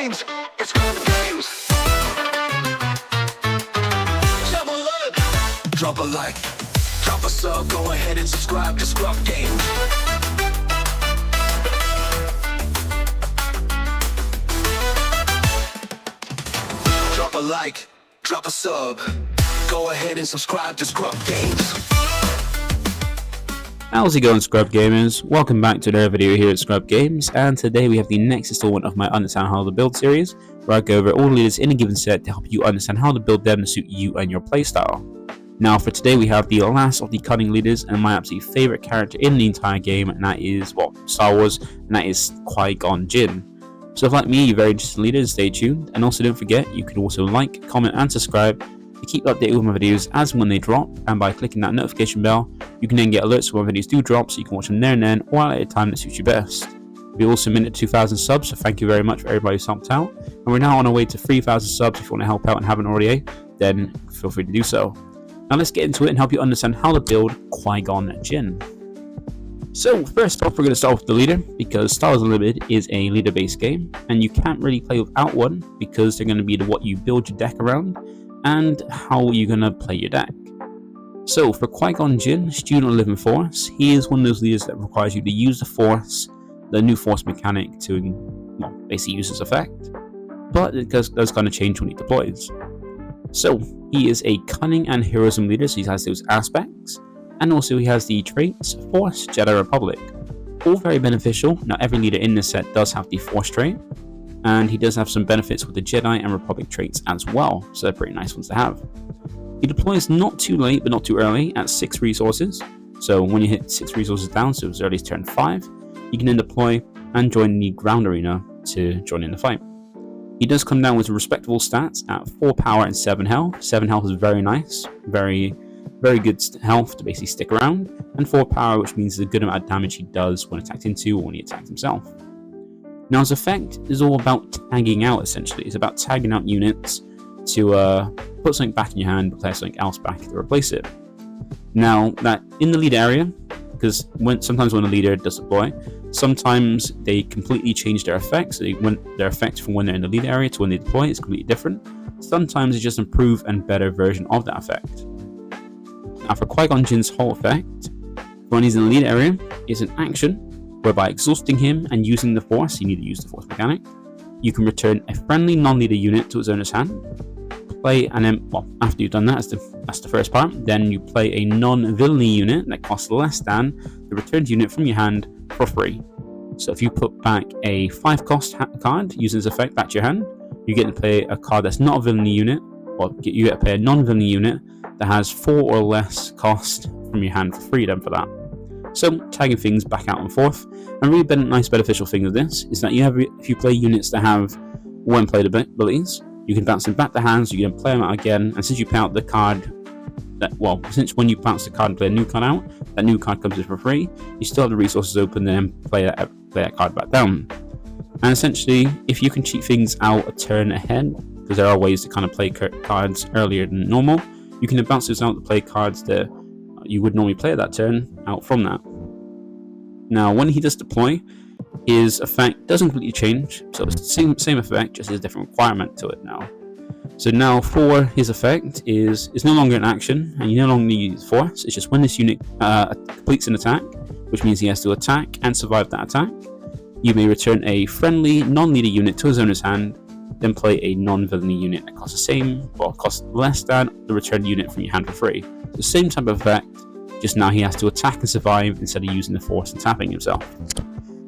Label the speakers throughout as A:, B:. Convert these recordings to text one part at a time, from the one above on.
A: games. It's ScrubGames. Drop a like, drop a sub, go ahead and subscribe to ScrubGames. Drop a like, drop a sub, go ahead and subscribe to ScrubGames.
B: How's it going, Scrub Gamers? Welcome back to another video here at ScrubGames, and today we have the next installment of my Understand How to Build series, where I go over all the leaders in a given set to help you understand how to build them to suit you and your playstyle. Now for today we have the last of the cunning leaders and my absolute favourite character in the entire game, and that is, well, Star Wars, and that is Qui-Gon Jinn. So if like me you're very interested in leaders, stay tuned, and also don't forget you can also like, comment and subscribe to keep updated with my videos as and when they drop, and by clicking that notification bell you can then get alerts when my videos do drop, so you can watch them there and then or at a time that suits you best. We also minted 2,000 subs, so thank you very much for everybody who's helped out, and we're now on our way to 3,000 subs. If you want to help out and haven't already, then feel free to do so. Now let's get into it and help you understand how to build Qui-Gon Jinn. So first off, we're going to start with the leader, because Star Wars Unlimited is a leader based game and you can't really play without one, because they're going to be what you build your deck around and how you're going to play your deck. So for Qui-Gon Jinn, Student of the Living Force, he is one of those leaders that requires you to use the Force, the new Force mechanic, to basically use his effect, but it does kind of change when he deploys. So he is a Cunning and Heroism leader, so he has those aspects, and also he has the traits Force, Jedi, Republic, all very beneficial. Now every leader in this set does have the Force trait, and he does have some benefits with the Jedi and Republic traits as well, so they're pretty nice ones to have. He deploys not too late but not too early at 6 resources, so when you hit 6 resources down, so as early as turn 5, you can then deploy and join the ground arena to join in the fight. He does come down with respectable stats at 4 power and 7 health. 7 health is very nice, very good health to basically stick around, and 4 power, which means a good amount of damage he does when attacked into or when he attacks himself. Now his effect is all about tagging out, essentially. It's about tagging out units to put something back in your hand, play something else back to replace it. Now that in the lead area, because sometimes when a leader does deploy, sometimes they completely change their effects. So their effect from when they're in the lead area to when they deploy is completely different. Sometimes it's just an improved and better version of that effect. Now for Qui-Gon Jinn's whole effect, when he's in the lead area, is an action whereby exhausting him and using the Force, you need to use the Force mechanic, you can return a friendly non-leader unit to its owner's hand, play, and then, well, after you've done that, that's the first part, then you play a non-villainy unit that costs less than the returned unit from your hand for free. So if you put back a 5 cost card using this effect back to your hand, you get to play a card that's not a villainy unit, or you get to play a non-villainy unit that has 4 or less cost from your hand for free then for that. So tagging things back out and forth, and really nice beneficial thing of this is that if you play units that have one played abilities, you can bounce them back to hand, so you can play them out again, and since you play out the card since when you bounce the card and play a new card out, that new card comes in for free, you still have the resources open, then play that card back down. And essentially, if you can cheat things out a turn ahead, because there are ways to kind of play cards earlier than normal, you can then bounce those out to play cards that you would normally play at that turn out from that. Now when he does deploy, his effect doesn't completely change, so it's the same effect, just has a different requirement to it now. So now for his effect it's no longer an action, and you no longer use Force. It's just when this unit completes an attack, which means he has to attack and survive that attack, you may return a friendly non-leader unit to his owner's hand, then play a non-villainy unit that costs the same, or costs less than the returned unit from your hand for free. The same type of effect, just now he has to attack and survive instead of using the Force and tapping himself.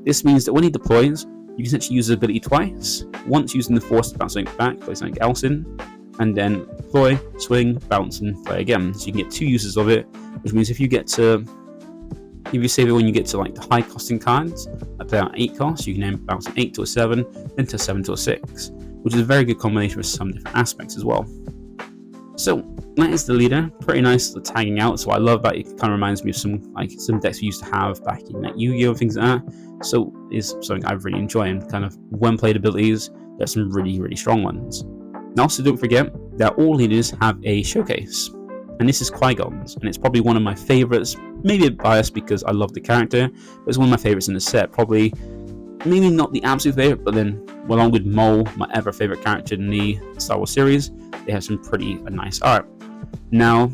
B: This means that when he deploys, you can essentially use his ability twice, once using the Force to bounce something back, play something else in, and then deploy, swing, bounce, and play again. So you can get 2 uses of it, which means if you save it when you get to like the high costing cards, like play out 8 costs, you can then bounce an 8 to a 7, then to a 7 to a 6, which is a very good combination with some different aspects as well. So that is the leader, pretty nice, the tagging out. So I love that. It kind of reminds me of some decks we used to have back in like Yu-Gi-Oh and things like that. So it's something I really enjoy, and kind of when played abilities, there's some really strong ones. And also don't forget that all leaders have a showcase, and this is Qui-Gon's, and it's probably one of my favorites. Maybe a bit biased because I love the character, but it's one of my favorites in the set. Probably maybe not the absolute favorite, but then along with Maul, my ever favorite character in the Star Wars series, they have some pretty nice art. Now,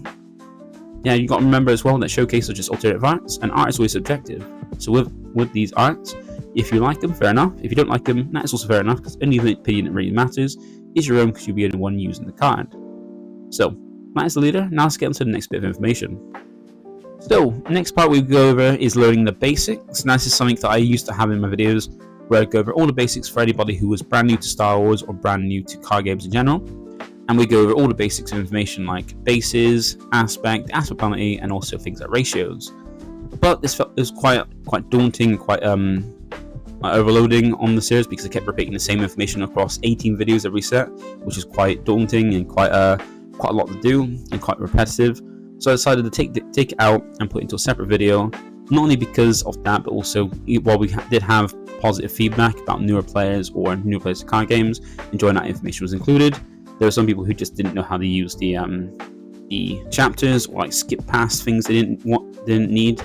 B: yeah, you got to remember as well that showcase are just alternative arts, and art is always subjective. So with these arts, if you like them, fair enough. If you don't like them, that's also fair enough, because any opinion that really matters is your own, because you'll be the one using the card. So, that is the leader. Now let's get into the next bit of information. So, next part we go over is learning the basics. Now this is something that I used to have in my videos, where I go over all the basics for anybody who was brand new to Star Wars or brand new to card games in general. And we go over all the basics of information like bases, aspect penalty, and also things like ratios. But this was quite daunting, quite overloading on the series, because I kept repeating the same information across 18 videos every set, which is quite daunting and quite a lot to do and quite repetitive. So I decided to take it out and put it into a separate video, not only because of that, but also while we did have positive feedback about newer players or new players to card games enjoying that information was included. There were some people who just didn't know how to use the chapters, or like skip past things they didn't need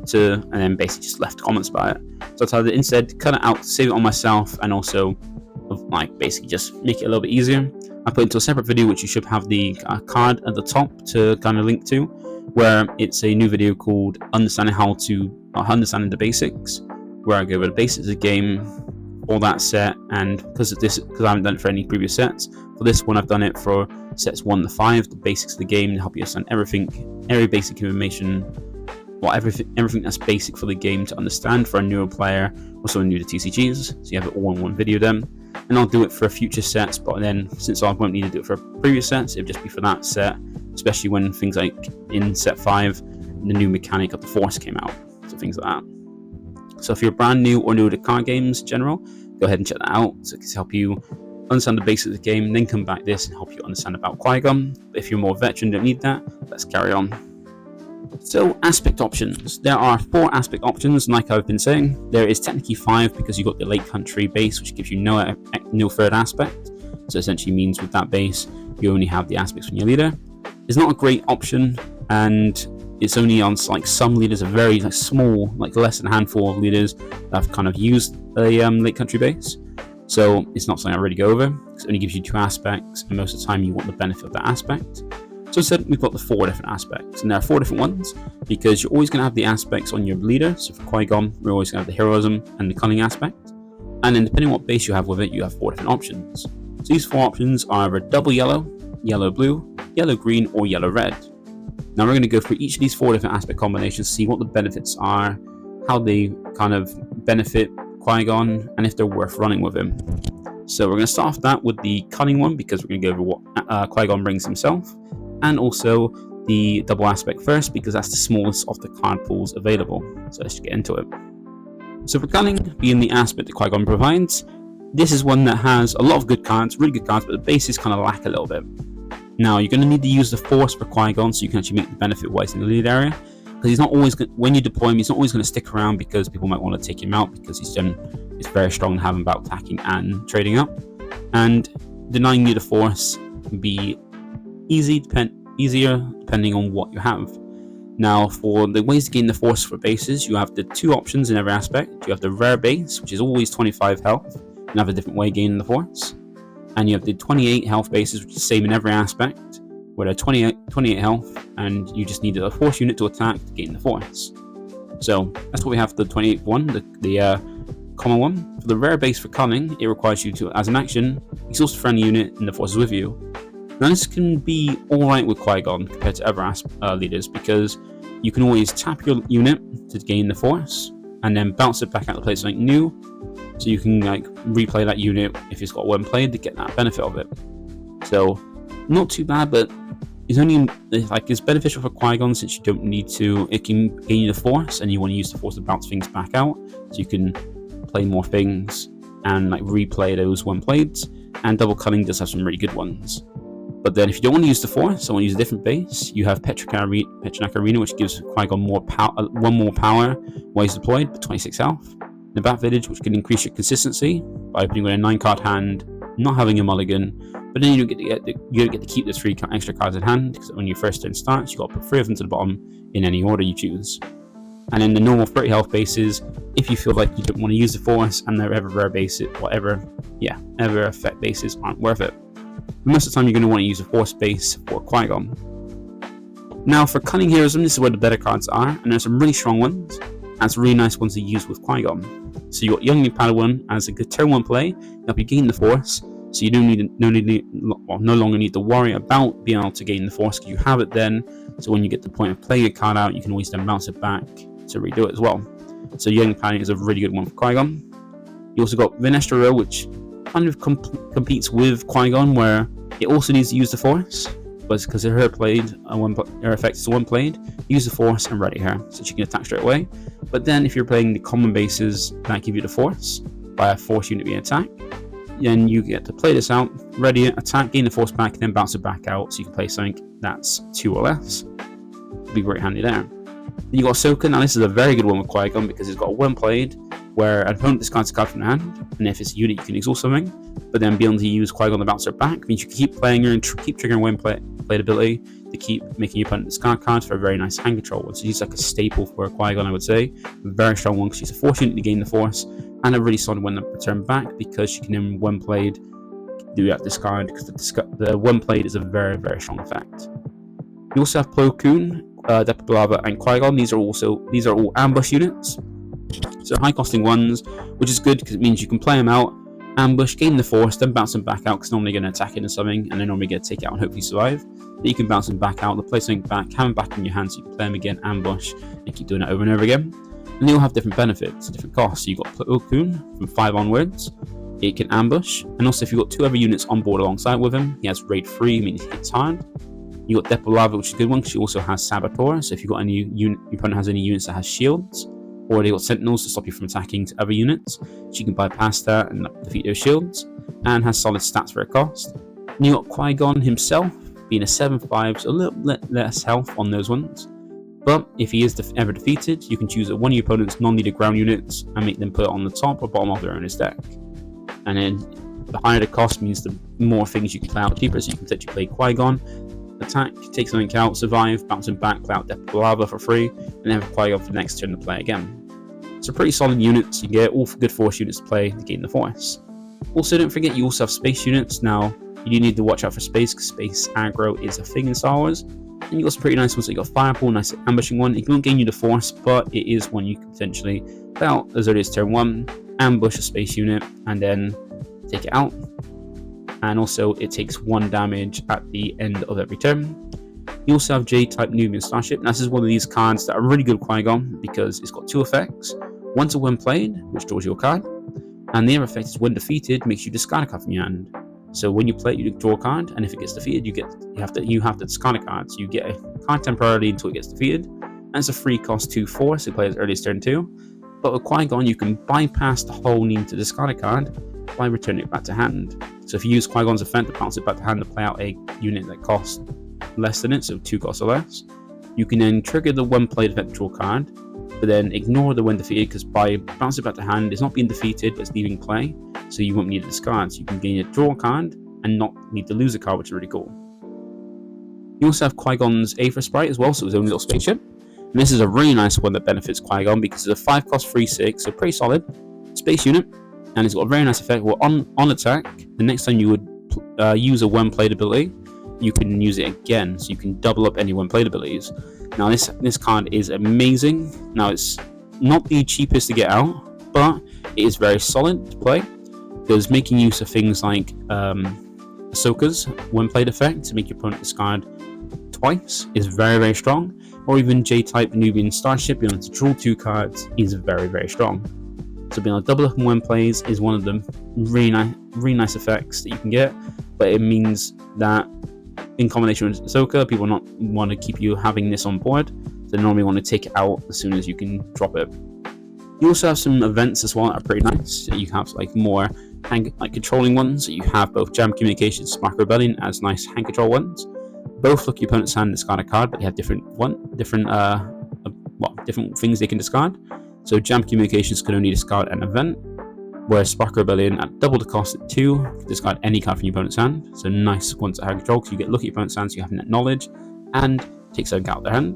B: to, and then basically just left comments about it. So I decided to instead cut it out, save it on myself, and also like basically just make it a little bit easier. I put it into a separate video, which you should have the card at the top to kind of link to, where it's a new video called Understanding the Basics, where I go over the basics of the game, all that set, and because I haven't done it for any previous sets, for this one I've done it for sets 1 to 5, the basics of the game, to help you understand every basic information, well, everything that's basic for the game to understand for a newer player or someone new to TCGs. So you have it all in one video then. And I'll do it for future sets, but then since I won't need to do it for previous sets, it'll just be for that set, especially when things like in set 5, the new mechanic of the Force came out, so things like that. So if you're brand new or new to card games in general, go ahead and check that out. So it can help you understand the basics of the game, then come back this and help you understand about Qui-Gon. But if you're more veteran, don't need that, let's carry on. So, aspect options. There are 4 aspect options, like I've been saying. There is technically 5 because you've got the Lake Country base, which gives you no third aspect. So essentially means with that base, you only have the aspects from your leader. It's not a great option, and it's only on like some leaders, a very small, like less than a handful of leaders that have kind of used a Lake Country base. So it's not something I really go over, because it only gives you 2 aspects, and most of the time you want the benefit of that aspect. So instead, we've got the 4 different aspects, and there are 4 different ones, because you're always going to have the aspects on your leader. So for Qui-Gon, we're always going to have the heroism and the cunning aspect, and then depending on what base you have with it, you have 4 different options. So these 4 options are either double yellow, yellow blue, yellow green, or yellow red. Now we're going to go through each of these 4 different aspect combinations, see what the benefits are, how they kind of benefit Qui-Gon, and if they're worth running with him. So we're going to start off that with the cunning one, because we're going to go over what Qui-Gon brings himself, and also the double aspect first, because that's the smallest of the card pools available. So let's get into it. So for cunning, being the aspect that Qui-Gon provides, this is one that has a lot of good cards, really good cards, but the bases kind of lack a little bit. Now you're going to need to use the Force for Qui-Gon, so you can actually make the benefit wise in the lead area, because he's not always when you deploy him, he's not always going to stick around, because people might want to take him out, because it's very strong to have him about attacking and trading up, and denying you the Force can be easier depending on what you have. Now for the ways to gain the Force for bases, you have the 2 options in every aspect. You have the rare base, which is always 25 health, and have a different way of gaining the Force, and you have the 28 health bases, which is the same in every aspect, where they're 28 health, and you just need a Force unit to attack to gain the Force. So that's what we have for the 28th one, the common one. For the rare base for cunning, it requires you to, as an action, exhaust a friendly unit and the Force is with you. Now this can be alright with Qui-Gon compared to other leaders, because you can always tap your unit to gain the Force, and then bounce it back out to play something new, so you can replay that unit if it's got one played to get that benefit of it. So not too bad, but it's beneficial for Qui-Gon, since you don't need to. It can gain you the Force, and you want to use the Force to bounce things back out, so you can play more things and replay those one playeds. And double cunning does have some really good ones. But then if you don't want to use the Force, I want to use a different base, you have Petronac Arena, which gives Qui-Gon one more power while he's deployed, but 26 health. The Bat Village, which can increase your consistency by opening with a 9-card hand, not having a mulligan, but then you don't get to keep the 3 extra cards in hand, because when your first turn starts, you've got to put 3 of them to the bottom in any order you choose. And then the normal 30 health bases, if you feel like you don't want to use the Force and their ever rare bases, ever effect bases aren't worth it. But most of the time you're going to want to use a Force base for Qui-Gon. Now for Cunning Heroism, this is where the better cards are, and there's some really strong ones, and some really nice ones to use with Qui-Gon. So you got Young New Padawan as a good turn 1 play, help you gain the Force, so you no longer need to worry about being able to gain the Force because you have it then, so when you get to the point of playing a card out, you can always then bounce it back to redo it as well. So Young Padawan is a really good one for Qui-Gon. You also got Venestra, which kind of competes with Qui-Gon, where it also needs to use the Force, but because her effect is 1 played, use the Force and ready her, so she can attack straight away. But then if you're playing the common bases that give you the Force, by a Force unit being attacked, then you get to play this out, ready it, attack, gain the Force back, and then bounce it back out, so you can play something that's 2 or less. It'll be very handy there. Then you got Ahsoka. Now this is a very good one with Qui-Gon because it's got 1 played, where an opponent discards a card from their hand, and if it's a unit you can exhaust something, but then being able to use Qui-Gon to bounce her back means you can keep playing her and keep triggering win played ability to keep making your opponent discard cards for a very nice hand control one. So she's like a staple for a Qui-Gon, I would say. A very strong one because she's a Force unit to gain the Force, and a really solid one to return back because she can then when played do that discard, because the when played is a very, very strong effect. You also have Plo Koon, Depth Lava, and Qui-Gon. These are all ambush units, so high costing ones, which is good because it means you can play them out, ambush, gain the Force, then bounce them back out because normally you're going to attack into something and they're normally going to take it out and hopefully survive. Then you can bounce them back out, play something back, have them back in your hand so you can play them again, ambush, and keep doing it over and over again. And they all have different benefits, different costs. So you've got Plo Koon from 5 onwards. It can ambush, and also if you've got 2 other units on board alongside with him, he has raid 3, meaning he hits hard. You got Depth Lava, which is a good one because she also has Saboteur. So if you've got any your opponent has any units that has shields, or they got Sentinels to stop you from attacking to other units, she can bypass that and defeat those shields, and has solid stats for a cost. And you got Qui-Gon himself, being a 7/5, so a little less health on those ones. But if he is ever defeated, you can choose one of your opponent's non-needed ground units and make them put it on the top or bottom of their owner's deck. And then the higher the cost means the more things you can play out cheaper, so you can potentially play Qui-Gon, attack, take something out, survive, bounce him back, play out Depth Lava for free, and then have Qui-Gon for the next turn to play again. So pretty solid units, you get all good Force units to play to gain the Force. Also don't forget you also have space units. Now you do need to watch out for space because space aggro is a thing in Star Wars. And you got some pretty nice ones. So you got Fireball, nice ambushing one. It won't gain you the Force, but it is one you can potentially play out as early as turn 1, ambush a space unit, and then take it out. And also it takes 1 damage at the end of every turn. You also have J-type Nubian Starship. Now, this is one of these cards that are really good with Qui-Gon because it's got 2 effects. One's a when played, which draws your card, and the other effect is when defeated, makes you discard a card from your hand. So when you play it, you draw a card, and if it gets defeated, you have to discard a card. So you get a card temporarily until it gets defeated, and it's a free cost 2/4, so play as early as turn 2. But with Qui-Gon, you can bypass the whole need to discard a card by returning it back to hand. So if you use Qui-Gon's effect to bounce it back to hand to play out a unit that costs less than it, so 2 costs or less, you can then trigger the when played effect to draw card, but then ignore the when defeated because by bouncing it back to hand, it's not being defeated, but it's leaving play, so you won't need to discard. So you can gain a draw card and not need to lose a card, which is really cool. You also have Qui-Gon's Aether Sprite as well, so it's own little spaceship. And this is a really nice one that benefits Qui-Gon because it's a 5 cost 3/6, so pretty solid space unit, and it's got a very nice effect. Well, on attack, the next time you would use a when played ability, you can use it again, so you can double up any when played abilities. Now this card is amazing. Now it's not the cheapest to get out, but it is very solid to play because making use of things like Ahsoka's when played effect to make your opponent discard twice is very, very strong, or even J-type Nubian Starship being able to draw 2 cards is very, very strong. So being able to double up when plays is one of the really nice effects that you can get, but it means that in combination with Ahsoka, people not want to keep you having this on board. They normally want to take it out as soon as you can drop it. You also have some events as well that are pretty nice. You have like more controlling ones. So you have both Jam Communication, Spark Rebellion as nice hand control ones. Both look your opponent's hand and discard a card, but they have different things they can discard. So Jam Communications can only discard an event, whereas Spark Rebellion at double the cost at 2, can discard any card from your opponent's hand. So nice ones at hand control because you get lucky opponent's hand, so you have net knowledge, and take something out of their hand.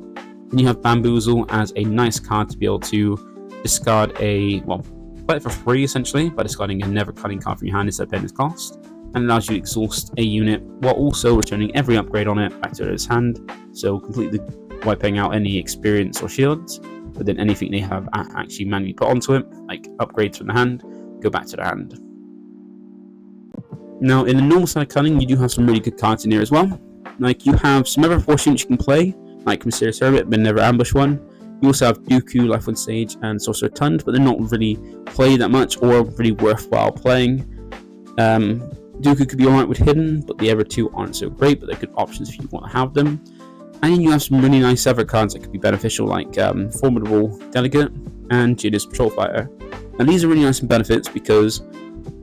B: Then you have Bamboozle as a nice card to be able to discard a, well, play it for free essentially by discarding a never cutting card from your hand instead of paying its cost, and allows you to exhaust a unit while also returning every upgrade on it back to its hand, so completely wiping out any experience or shields, but then anything they have actually manually put onto it, like upgrades from the hand, go back to the hand. Now, in the normal side of Cunning, you do have some really good cards in here as well. Like, you have some other force units you can play, like Mysterious Hermit, but never ambush one. You also have Dooku, Life on Stage, and Sorcerer Tund, but they're not really played that much or really worthwhile playing. Dooku could be alright with hidden, but the other two aren't so great, but they're good options if you want to have them. And you have some really nice other cards that could be beneficial, like Formidable Delegate and Jedi's Patrol Fighter. And these are really nice benefits because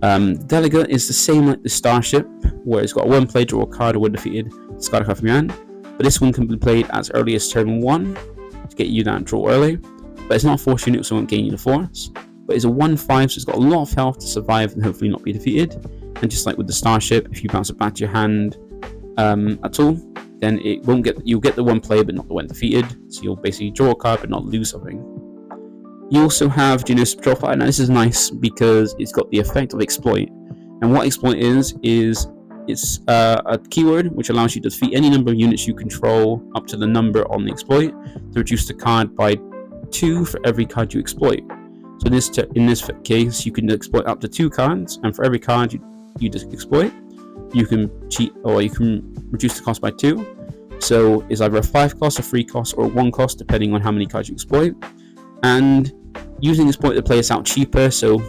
B: Delegate is the same like the Starship, where it's got a one play, draw a card, or when defeated, discard a card from your hand. But this one can be played as early as turn 1 to get you that draw early. But it's not a force unit, so it won't gain you the force. But it's a 1/5, so it's got a lot of health to survive and hopefully not be defeated. And just like with the Starship, if you bounce it back to your hand at all, then it won't get, you'll get the one play but not the one defeated. So you'll basically draw a card but not lose something. You also have Jedi's Patrol Fighter. Now this is nice because it's got the effect of Exploit. And what Exploit is it's a keyword which allows you to defeat any number of units you control up to the number on the exploit to reduce the card by 2 for every card you exploit. So in this case, you can exploit up to 2 cards, and for every card you just exploit, you can cheat or you can reduce the cost by 2. So it's either a 5 cost, a 3 cost, or a 1 cost depending on how many cards you exploit. And using exploit to play this out cheaper, so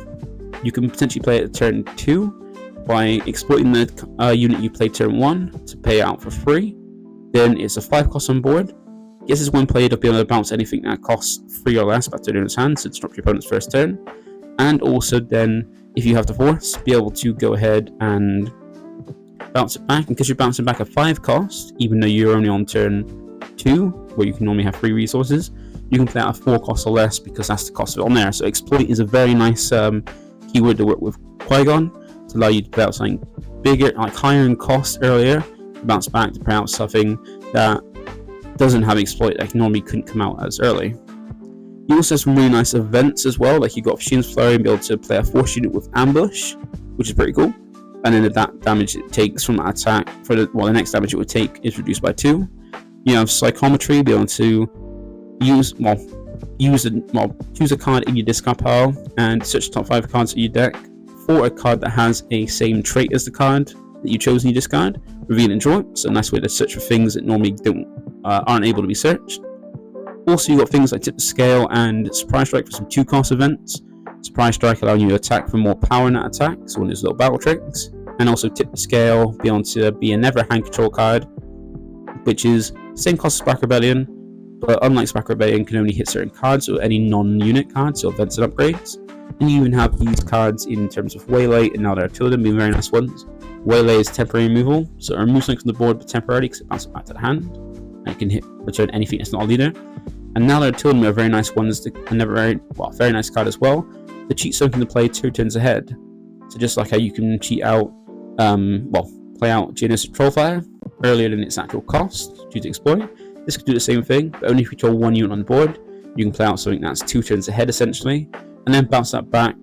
B: you can potentially play it at turn 2 by exploiting the unit you play turn 1 to pay out for free. Then it's a 5 cost on board. Guess it's one play to be able to bounce anything that costs 3 or less back to its hand, so disrupt your opponent's first turn. And also then, if you have the force, be able to go ahead and bounce it back. And because you're bouncing back a 5 cost, even though you're only on turn 2, where you can normally have 3 resources, you can play out a 4 cost or less because that's the cost of it on there. So exploit is a very nice keyword to work with Qui-Gon, to allow you to play out something bigger, like higher in cost earlier, to bounce back to play out something that doesn't have exploit, that normally couldn't come out as early. You also have some really nice events as well, like you got Opportunities Flurry and be able to play a force unit with ambush, which is pretty cool. And then the damage it takes from that attack for the next damage it would take is reduced by 2. You have Psychometry, be able to choose a card in your discard pile and search the top 5 cards of your deck for a card that has a same trait as the card that you chose in your discard, reveal and draw it. So a nice way to search for things that normally aren't able to be searched. Also, you got things like Tip the Scale and Surprise Strike for some 2 cost events. Surprise Strike allowing you to attack for more power in that attack, so one of those little battle tricks. And also Tip the Scale be able to be a never hand control card, which is same cost as Spark Rebellion, but unlike Spark Rebellion, can only hit certain cards or any non-unit cards, so events and upgrades. And you even have these cards in terms of Waylay, and now there are 2 of them being very nice ones. Waylay is temporary removal, so it removes something from the board but temporarily because it bounces back to the hand. And it can return anything that's not a leader. And now there are 2 of them are very nice ones, very nice card as well. The cheat something to play 2 turns ahead. So just like how you can cheat out, play out Jedi's Patrol Fighter earlier than its actual cost due to exploit. This could do the same thing, but only if you control 1 unit on board. You can play out something that's 2 turns ahead essentially, and then bounce that back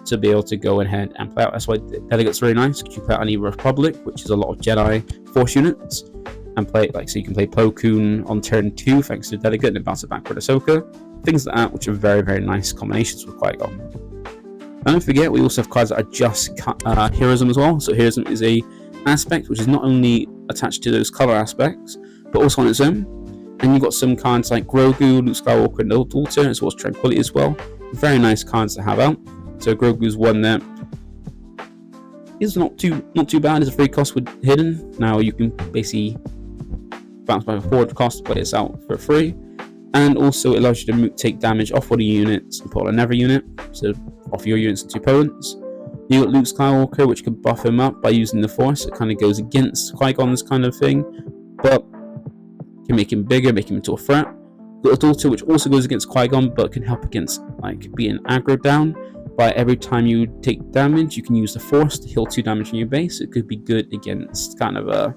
B: to be able to go ahead and play out. That's why Delegate's really nice, because you play out any Republic, which is a lot of Jedi Force units, and play it so you can play Plo Koon on turn 2 thanks to Delegate, and then bounce it back for Ahsoka. Things like that, which are very, very nice combinations with Qui-Gon. And don't forget, we also have cards that are just Heroism as well. So Heroism is a aspect which is not only attached to those color aspects, but also on its own. And you've got some cards like Grogu, Luke Skywalker, and Old Altar, as well as Tranquility as well. Very nice cards to have out. So Grogu's one that is not too bad. It's a free cost with hidden. Now you can basically bounce by a forward cost to play this out for free. And also it allows you to take damage off one of your units and put on another unit. So off your units into opponents. You got Luke Skywalker, which can buff him up by using the Force. It kind of goes against Qui-Gon's kind of thing, but can make him bigger, make him into a threat. Got a Daughter, which also goes against Qui-Gon, but can help against like being aggro down. By every time you take damage, you can use the Force to heal 2 damage in your base. It could be good against kind of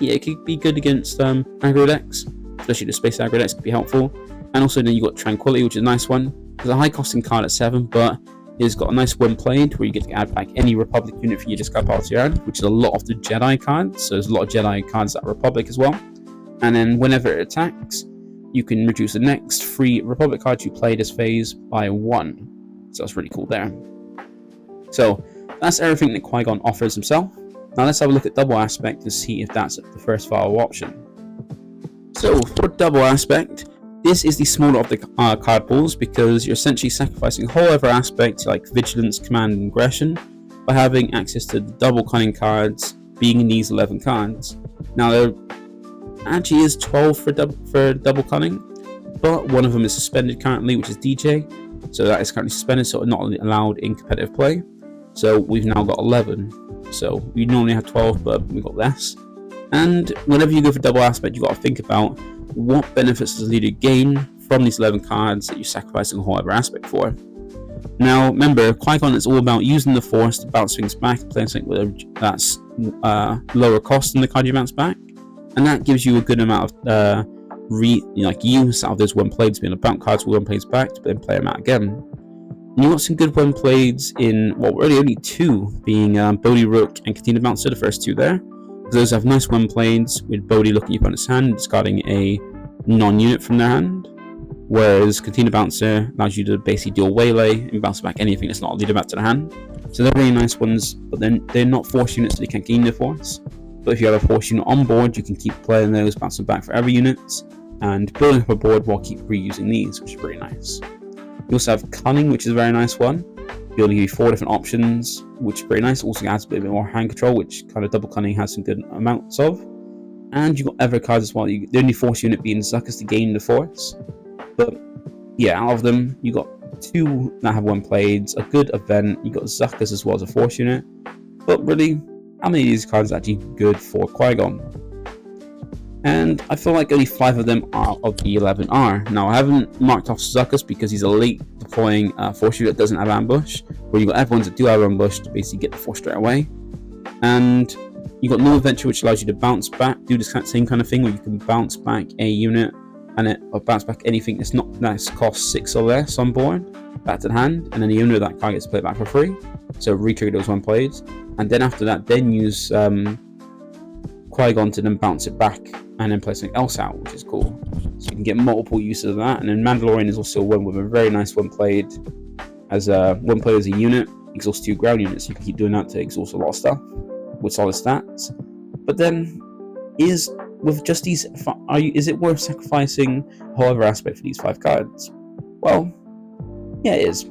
B: it could be good against aggro decks. especially the Space Aggro decks can be helpful. And also then you got Tranquility, which is a nice one. It's a high costing card at 7, but it's got a nice when played where you get to add back any Republic unit from your discard pile to your hand, which is a lot of the Jedi cards. So there's a lot of Jedi cards that are Republic as well. And then whenever it attacks, you can reduce the next free Republic card you play this phase by 1. So that's really cool there. So that's everything that Qui-Gon offers himself. Now let's have a look at Double Aspect to see if that's the first viable option. So for Double Aspect, this is the smaller of the card pools because you're essentially sacrificing a whole other aspect like Vigilance, Command, and Aggression by having access to the double Cunning cards being in these 11 cards. Now there actually is 12 for double Cunning, but one of them is suspended currently, which is DJ. So that is currently suspended, so not allowed in competitive play. So we've now got 11. So we normally have 12, but we've got less. And whenever you go for Double Aspect, you've got to think about what benefits does the leader gain from these 11 cards that you're sacrificing a whole other aspect for. Now remember, Qui-Gon is all about using the Force to bounce things back, playing something that's lower cost than the card you bounce back, and that gives you a good amount of use out of those when playeds, being able to bounce cards with when playeds back to then play them out again. And you got some good when playeds in, well, really only 2, being Bodhi Rook and Katina Bouncer, the first 2 there. Those have nice when playeds, with Bodhi looking at your opponent's hand and discarding a non-unit from their hand, whereas Katina Bouncer allows you to basically deal waylay and bounce back anything that's not a leader back to the hand. So they're really nice ones, but then they're not Force units, so they can't gain the Force. But if you have a Force unit on board, you can keep playing those, bouncing back for every units, and building up a board while keep reusing these, which is pretty nice. You also have Cunning, which is a very nice one. Be able to give you 4 different options, which is pretty nice. Also adds a bit more hand control, which kind of double Cunning has some good amounts of. And you've got other cards as well. The only Force unit being Zuckuss to gain the Force. But yeah, out of them, you got 2 that have when played, a good event. You got Zuckuss as well as a Force unit. But really, how many of these cards are actually good for Qui-Gon? And I feel like only 5 of them of the 11 are. Now I haven't marked off Zuckuss because he's a late deploying Force unit that doesn't have ambush, where you got everyone's that do have ambush to basically get the Force straight away. And you got No Adventure, which allows you to bounce back, do this same kind of thing where you can bounce back a unit or bounce back anything that's cost 6 or less on board back to the hand, and then the owner of that card gets to play it back for free. So re-trigger those when played, and then after that, then use Qui-Gon to then bounce it back and then play something else out, which is cool. So you can get multiple uses of that. And then Mandalorian is also one with a very nice when played as a unit, exhaust 2 ground units. You can keep doing that to exhaust a lot of stuff with solid stats. But then with just these, is it worth sacrificing a whole other aspect for these 5 cards? Well, yeah, it is,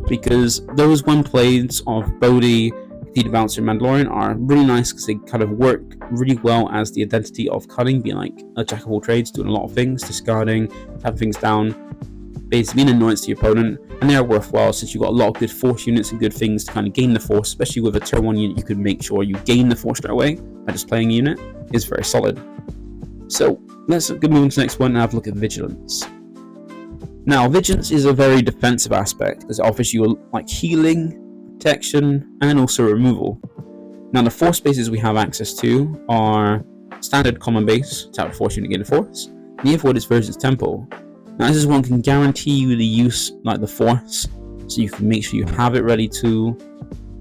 B: because those when playeds of Bodhi, Katina Bouncer, and Mandalorian are really nice because they kind of work really well as the identity of Cunning, being like a jack of all trades, doing a lot of things, discarding, having things down, basically being an annoyance to your opponent, and they are worthwhile since you've got a lot of good Force units and good things to kind of gain the Force, especially with a turn 1 unit. You could make sure you gain the Force straight away by just playing a unit. Is very solid. So let's move on to the next one and have a look at Vigilance. Now, Vigilance is a very defensive aspect because it offers you like healing, protection, and also removal. Now the Force bases we have access to are standard common base, tap Force unit to gain the Force. The other one is Virgin's Temple. Now this is one can guarantee you the use like the Force, so you can make sure you have it ready to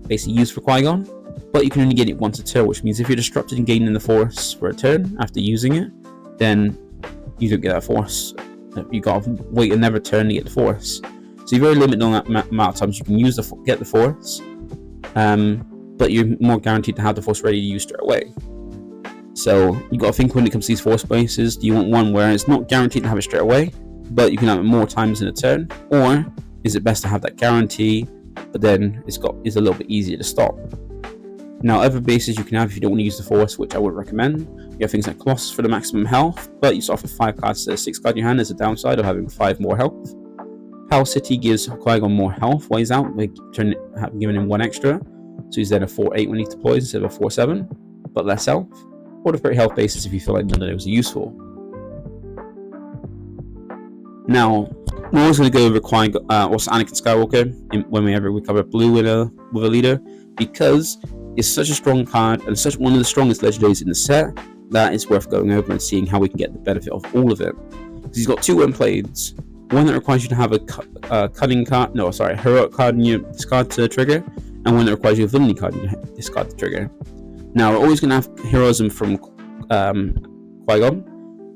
B: basically use for Qui-Gon, but you can only get it once a turn, which means if you're disrupted and gaining the Force for a turn after using it, then you don't get that Force. You gotta wait another turn to get the Force. So you're very limited on that amount of times you can use get the Force, but you're more guaranteed to have the Force ready to use straight away. So you got to think when it comes to these Force bases, do you want one where it's not guaranteed to have it straight away, but you can have it more times in a turn, or is it best to have that guarantee, but then it's a little bit easier to stop? Now other bases you can have if you don't want to use the Force, which I would recommend. You have things like Colossus for the maximum health, but you start off with 5 cards to 6 cards in your hand. There's a downside of having 5 more health. Pal City gives Qui-Gon more health while he's out, like giving him 1 extra, so he's then a 4-8 when he deploys instead of a 4-7, but less health. Or the pretty health basis if you feel like none of those are useful. Now, we're always going to go over also Anakin Skywalker whenever we cover blue with a leader, because it's such a strong card and such one of the strongest legendaries in the set, that is worth going over and seeing how we can get the benefit of all of it. Because he's got 2 when-playeds. One that requires you to have a heroic card in your discard to trigger, and one that requires you a villainy card in your discard to trigger. Now, we're always going to have heroism from Qui-Gon,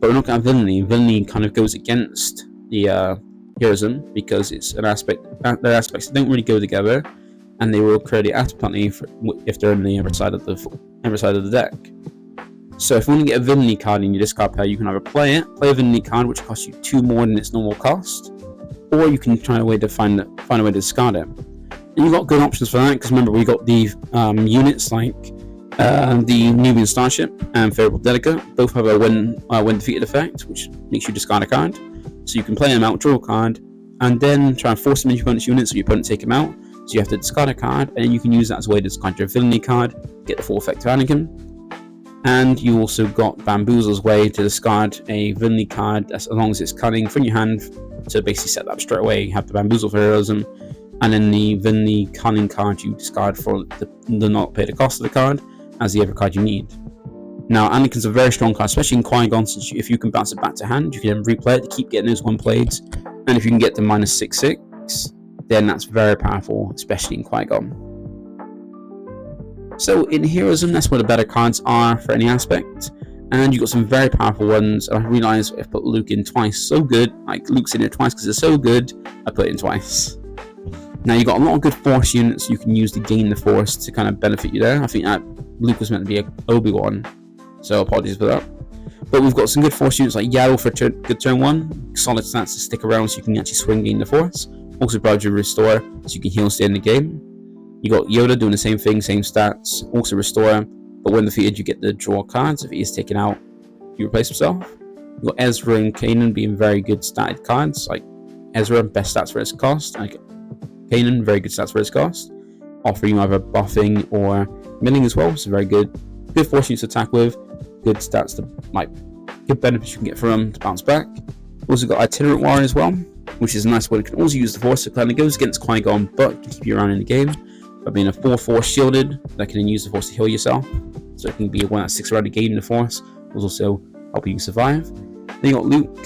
B: but we're not going to have villainy. Villainy kind of goes against the heroism because it's an aspect. They're aspects that don't really go together, and they will create the after penalty if they're on the other side of the deck. So if you want to get a villainy card in your discard pair, you can either play a villainy card, which costs you 2 more than its normal cost, or you can try a way to find a way to discard it. And you've got good options for that, because remember, we got the units like the Nubian Starship and Favorable Delegate. Both have a when defeated effect, which makes you discard a card. So you can play them out, draw a card, and then try and force them into your opponent's units so your opponent take them out. So you have to discard a card, and then you can use that as a way to discard your villainy card, get the full effect of Anakin. And you also got Bamboozle's way to discard a villainy card as long as it's cunning from your hand to basically set that up straight away. You have the Bamboozle for heroism, and then the villainy cunning card you discard for the not pay the cost of the card as the other card you need. Now, Anakin's a very strong card, especially in Qui-Gon, since if you can bounce it back to hand, you can then replay it to keep getting those one-playeds. And if you can get to -6/6, then that's very powerful, especially in Qui-Gon. So in heroism, that's where the better cards are for any aspect, and you got some very powerful ones. I realised I put Luke in twice, so good. Like, Luke's in there twice because they're so good, I put it in twice. Now you got a lot of good Force units you can use to gain the Force to kind of benefit you there. I think that Luke was meant to be a Obi-Wan, so apologies for that. But we've got some good Force units like Yaddle for good turn 1, solid stats to stick around so you can actually swing gain the Force. Also provides you Restore so you can heal and stay in the game. You got Yoda doing the same thing, same stats, also Restore, but when defeated you get the draw cards. If he is taken out, you replace himself. You got Ezra and Kanan being very good statted cards, like Ezra, best stats for his cost, like Kanan, very good stats for his cost, offering either buffing or milling as well, so very good Force units to attack with, good stats to, like, good benefits you can get from them to bounce back. Also got Itinerant Warrior as well, which is a nice way. You can also use the Force, so it kind of goes against Qui-Gon, but can keep you around in the game. By being a 4/4 shielded, that can then use the Force to heal yourself. So it can be one that sticks around the game in the Force, will also help you survive. Then you got Luke,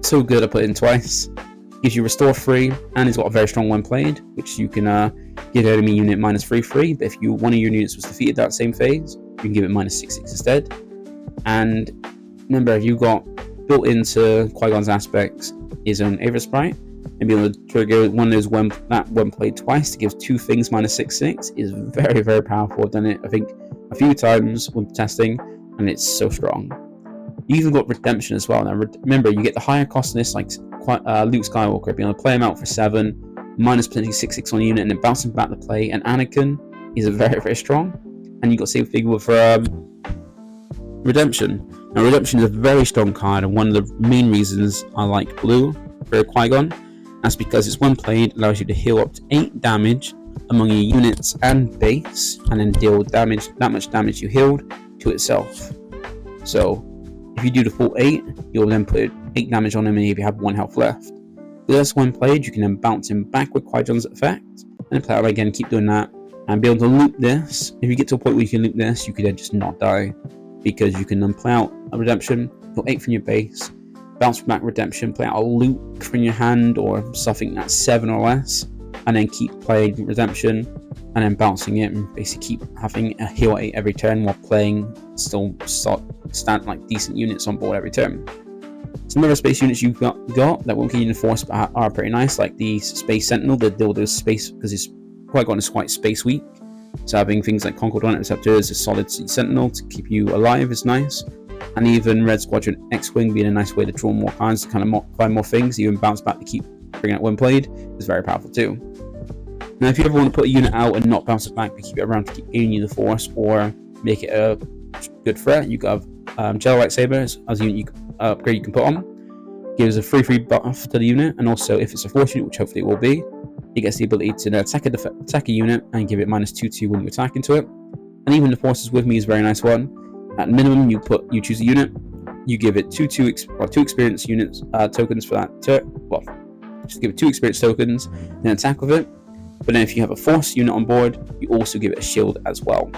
B: so good I put it in twice. Gives you Restore 3, and he's got a very strong when played, which you can give enemy unit -3/3, but if one of your units was defeated that same phase, you can give it -6/6 instead. And remember, if you got built into Qui-Gon's aspects his own Aether Sprite, and being able to trigger one of those when played twice to give 2 things -6/6 is very, very powerful. I've done it, I think, a few times when testing, and it's so strong. You even got Redemption as well. Now remember, you get the higher cost in this, like Luke Skywalker, being able to play him out for 7, minus potentially 6/6 on a unit, and then bounce him back to play. And Anakin is very, very strong. And you got the same thing with Redemption. Now Redemption is a very strong card, and one of the main reasons I like blue for Qui-Gon. That's because it's when played, allows you to heal up to 8 damage among your units and base, and then deal that much damage you healed to itself. So if you do the full 8, you'll then put 8 damage on him, and if you have 1 health left. That's when played, you can then bounce him back with Qui-Gon's effect, and then play out again, keep doing that, and be able to loop this. If you get to a point where you can loop this, you can then just not die, because you can then play out a Redemption, put 8 from your base, bounce back Redemption, play out a Luke from your hand or something that's 7 or less, and then keep playing Redemption, and then bouncing it, and basically keep having a heal 8 every turn while playing still stand like decent units on board every turn. Some other space units you've got that won't get you in the Force but are pretty nice, like the Space Sentinel, the dildo space, because it's Qui-Gon is quite space weak. So having things like Concord One Interceptor as a solid Sentinel to keep you alive is nice. And even Red Squadron X-Wing being a nice way to draw more cards to kind of find more things, even bounce back to keep bringing it when played, is very powerful too. Now if you ever want to put a unit out and not bounce it back but keep it around to keep gaining you the Force or make it a good threat, you got Gel Lightsaber as a unit upgrade you can put on. Gives a free buff to the unit, and also if it's a Force unit, which hopefully it will be, it gets the ability to attack a unit and give it -2/2 when you attack into it. And even the Forces with me is a very nice one. At minimum, you choose a unit, you give it 2 experience units tokens for that. Just give it 2 experience tokens, then attack with it. But then if you have a Force unit on board, you also give it a shield as well.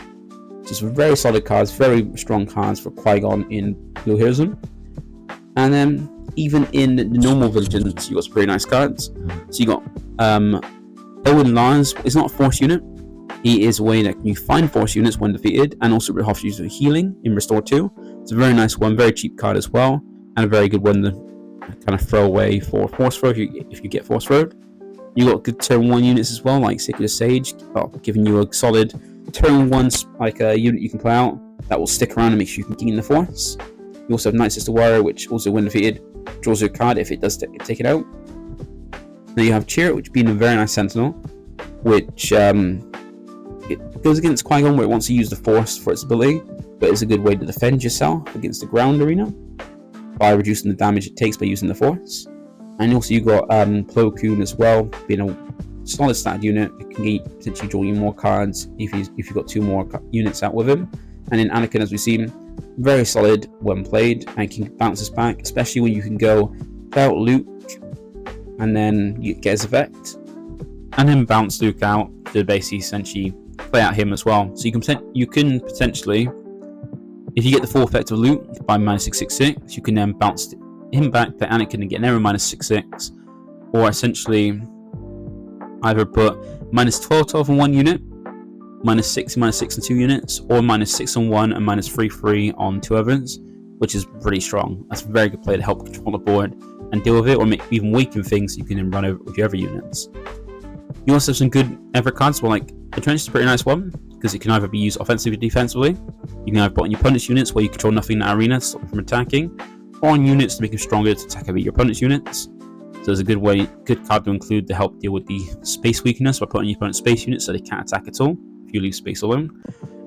B: Just very solid cards, very strong cards for Qui-Gon in Blue Heroism. And then even in the normal Vigilance, you got some pretty nice cards. So you got Owen Lars. It's not a force unit. He is a way that you find force units when defeated, and also offers you healing in Restore 2. It's a very nice one, very cheap card as well, and a very good one to kind of throw away for force throw if you get force throwed. You got good turn 1 units as well, like Secular Sage, giving you a solid turn 1 like a unit you can play out that will stick around and make sure you can gain the force. You also have Night Sister Warrior, which also when defeated draws you a card if it does take it out. Then you have Cheer, which being a very nice Sentinel, which it goes against Qui-Gon where it wants to use the force for its ability, but it's a good way to defend yourself against the ground arena by reducing the damage it takes by using the force. And also you got Plo Koon as well, being a solid stat unit. It can potentially draw you more cards if you've got 2 more units out with him. And in Anakin, as we've seen, very solid when played, and can bounce us back, especially when you can go play out Luke and then you get his effect, and then bounce Luke out to basically essentially play out him as well. So you can potentially, if you get the full effect of Luke by -666, you can then bounce him back, play Anakin and get another -66, or essentially either put -12 on 1 unit, -6 on 2 units, or -6 on 1 and -3 on 2 others, which is pretty strong. That's a very good play to help control the board and deal with it, or even weaken things so you can then run over with your other units. You also have some good ever cards, well, like the Trench is a pretty nice one, because it can either be used offensively or defensively. You can either put on your opponent's units where you control nothing in that arena to stop them from attacking, or on units to make them stronger to attack over your opponent's units. So it's a good card to include to help deal with the space weakness by putting your opponent's space units so they can't attack at all if you leave space alone.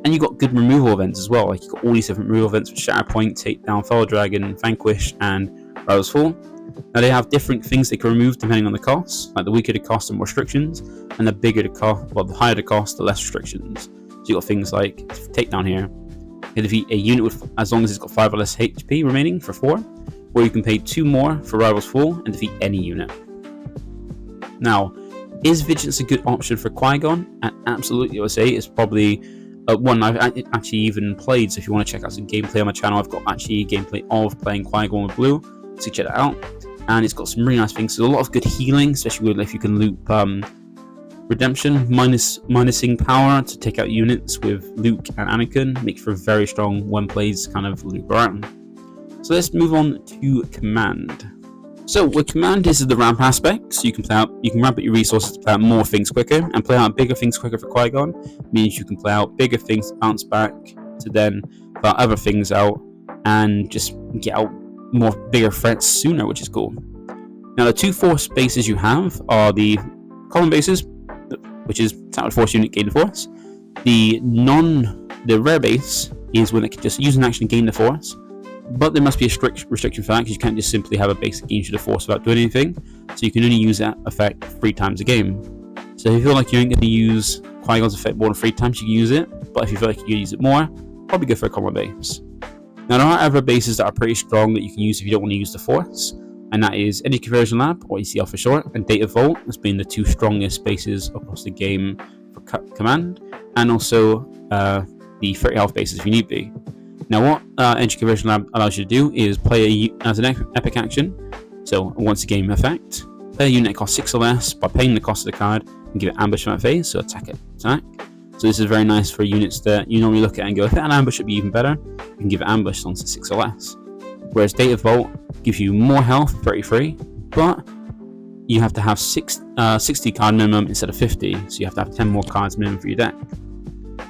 B: And you got good removal events as well, like you got all these different removal events with Shatterpoint, Takedown, Fellow Dragon, Vanquish, and Rival's Fall. Now they have different things they can remove depending on the cost, like the weaker the cost, the more restrictions, and the bigger the cost, well, the higher the cost, the less restrictions. So you got things like Takedown here. You can defeat a unit with, as long as it's got 5 or less HP remaining for 4, or you can pay 2 more for Rival's Fall and defeat any unit. Now, is Vigilance a good option for Qui-Gon? And absolutely, I would say it's probably one I've actually even played. So if you want to check out some gameplay on my channel, I've got actually gameplay of playing Qui-Gon with Blue, so check that out. And it's got some really nice things. So a lot of good healing, especially if you can loop Redemption, minusing power to take out units with Luke and Anakin, make for a very strong when plays kind of loop around. So let's move on to Command. So with Command, this is the ramp aspect. So you can ramp up your resources to play out more things quicker, and play out bigger things quicker for Qui-Gon. Means you can play out bigger things, bounce back to then play out other things out, and just get out more bigger threats sooner, which is cool. Now the 2 force bases you have are the common bases, which is Tower Force unit gain the force. The rare base is when it can just use an action gain the force, but there must be a strict restriction for that, because you can't just simply have a base that gains you the force without doing anything. So you can only use that effect 3 times a game. So if you feel like you ain't going to use Qui-Gon's effect more than 3 times, you can use it. But if you feel like you can use it more, probably go for a common base. Now there are other bases that are pretty strong that you can use if you don't want to use the force, and that is Energy Conversion Lab, or ECL for short, and Data Vault has been the 2 strongest bases across the game for Command, and also the 30 health bases if you need be. Now what Energy Conversion Lab allows you to do is play as an epic action, so once a game effect, play a unit that costs 6 or less by paying the cost of the card and give it ambush from that phase, so attack. So this is very nice for units that you normally look at and go, if it had ambush, it'd be even better. You can give it ambush as long as it's 6 or less. Whereas Data Vault gives you more health, 33, but you have to have 60 card minimum instead of 50, so you have to have 10 more cards minimum for your deck.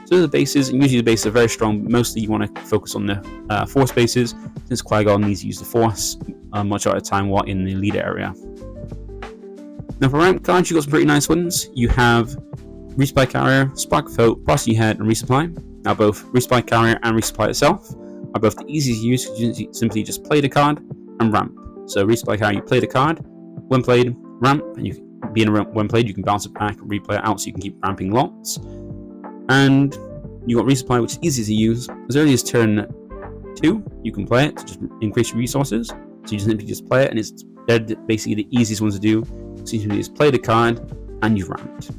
B: So the bases, and usually the bases are very strong, but mostly you want to focus on the force bases, since Qui-Gon needs to use the force much of the time while in the leader area. Now for ramp cards, you've got some pretty nice ones. You have Resupply Carrier, Spark Float, Prosty Head, and Resupply. Now both Resupply Carrier and Resupply itself are both the easiest to use, because you simply just play the card and ramp. So Resupply Carrier, you play the card, when played, ramp, and you can be in a ramp when played, you can bounce it back, replay it out, so you can keep ramping lots. And you got Resupply, which is easy to use. As early as turn 2, you can play it to just increase your resources. So you just simply just play it, and they're basically the easiest ones to do. So you just play the card and you've ramped.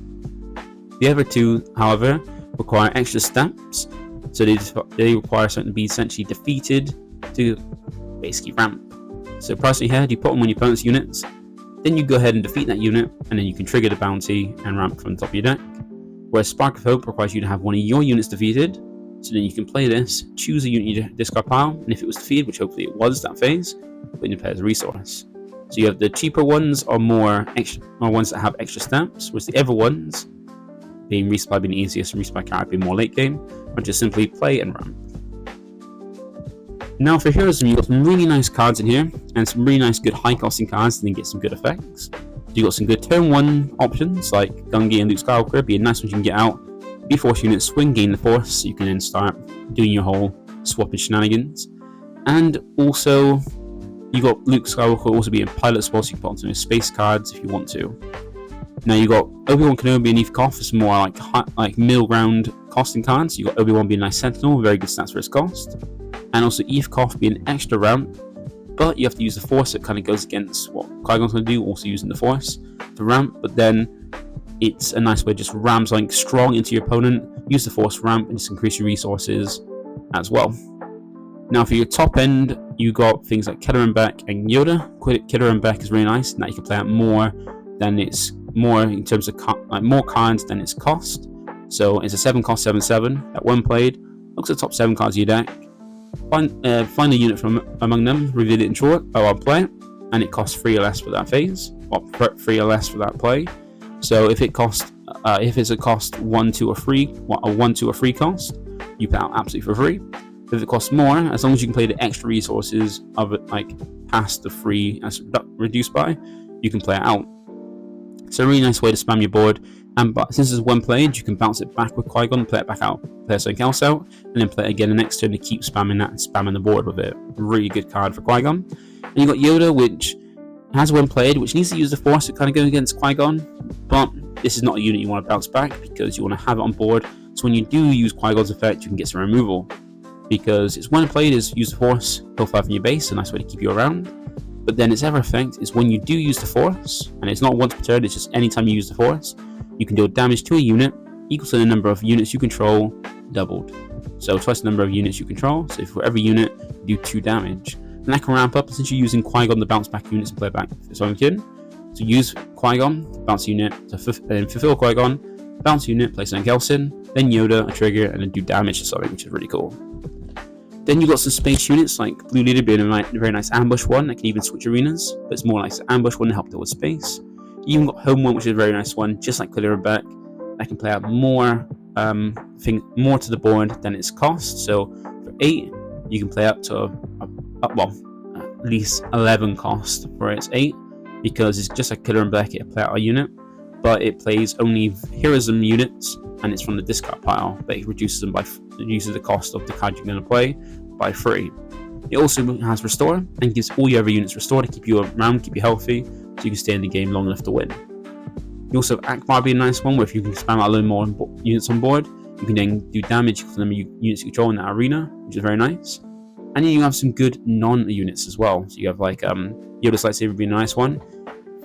B: The other 2, however, require extra steps, So they require something to be essentially defeated to basically ramp. So priority ahead, you put them on your opponent's units, then you go ahead and defeat that unit, and then you can trigger the bounty and ramp from the top of your deck. Whereas Spark of Hope requires you to have one of your units defeated, so then you can play this, choose a unit in your discard pile, and if it was defeated, which hopefully it was that phase, put in your player's resource. So you have the cheaper ones are more ones that have extra stamps, whereas the other ones, being resupply being easiest and resupply card being more late game, or just simply play and ramp. Now for Heroism, you've got some really nice cards in here, and some really nice good high costing cards, and then get some good effects. You've got some good turn 1 options, like Gungi and Luke Skywalker, being nice ones you can get out, B-Force units, swing, gain the Force, so you can then start doing your whole swapping shenanigans. And also, you got Luke Skywalker also being pilot as well, so you can put on some space cards if you want to. Now you got Obi-Wan Kenobi and Eve Koff for some more like middle ground costing cards. You got Obi-Wan being a nice Sentinel, very good stats for its cost. And also Eve Koff being extra ramp, but you have to use the Force, so it kind of goes against what Qui-Gon's going to do, also using the Force to ramp, but then it's a nice way to just ram something strong into your opponent, use the Force ramp, and just increase your resources as well. Now for your top end, you got things like Killer and Beck and Yoda. Killer and Beck is really nice, and that you can play out more in terms of more cards than its cost. So it's a 7 cost 7/7 that when played, looks at the top 7 cards of your deck. Find a unit from among them, reveal it in short, while play it, and it costs 3 or less for that phase, or 3 or less for that play. So if it's a cost 1, 2, or 3, a 1, 2, or 3 cost, you put out absolutely for free. If it costs more, as long as you can play the extra resources of it, like past the free as reduced by, you can play it out. It's a really nice way to spam your board, and since it's when played, you can bounce it back with Qui-Gon, play it back out, play something else out, and then play it again the next turn to keep spamming that and spamming the board with it. Really good card for Qui-Gon. And you got Yoda, which has when played, which needs to use the Force to kind of go against Qui-Gon, but this is not a unit you want to bounce back because you want to have it on board, so when you do use Qui-Gon's effect, you can get some removal. Because it's when played is use the Force, heal 5 from your base, a nice way to keep you around. But then its other effect is when you do use the Force, and it's not once per turn, it's just anytime you use the Force, you can deal damage to a unit equal to the number of units you control doubled. So twice the number of units you control, so for every unit, you do 2 damage. And that can ramp up since you're using Qui-Gon to bounce back units and play back for its own kid. So use Qui-Gon, bounce unit, to fulfill Qui-Gon, bounce unit, play something else in, then Yoda, a trigger, and then do damage to something, which is really cool. Then you've got some space units like Blue Leader being a very nice ambush one that can even switch arenas, but it's more like an ambush one to help deal with space. You even got Home one, which is a very nice one, just like Killer and Beck, that can play out more to the board than its cost. So for 8, you can play up to at least 11 cost for its 8, because it's just like Killer and Beck, it play out a unit, but it plays only Heroism units, and it's from the discard pile, but it reduces the cost of the card you're going to play by 3. It also has Restore, and gives all your other units Restore to keep you around, keep you healthy, so you can stay in the game long enough to win. You also have Akbar being a nice one, where if you can spam out a little more units on board, you can then do damage to the number of units you control in that arena, which is very nice. And then you have some good non-units as well. So you have like Yoda's Lightsaber being a nice one.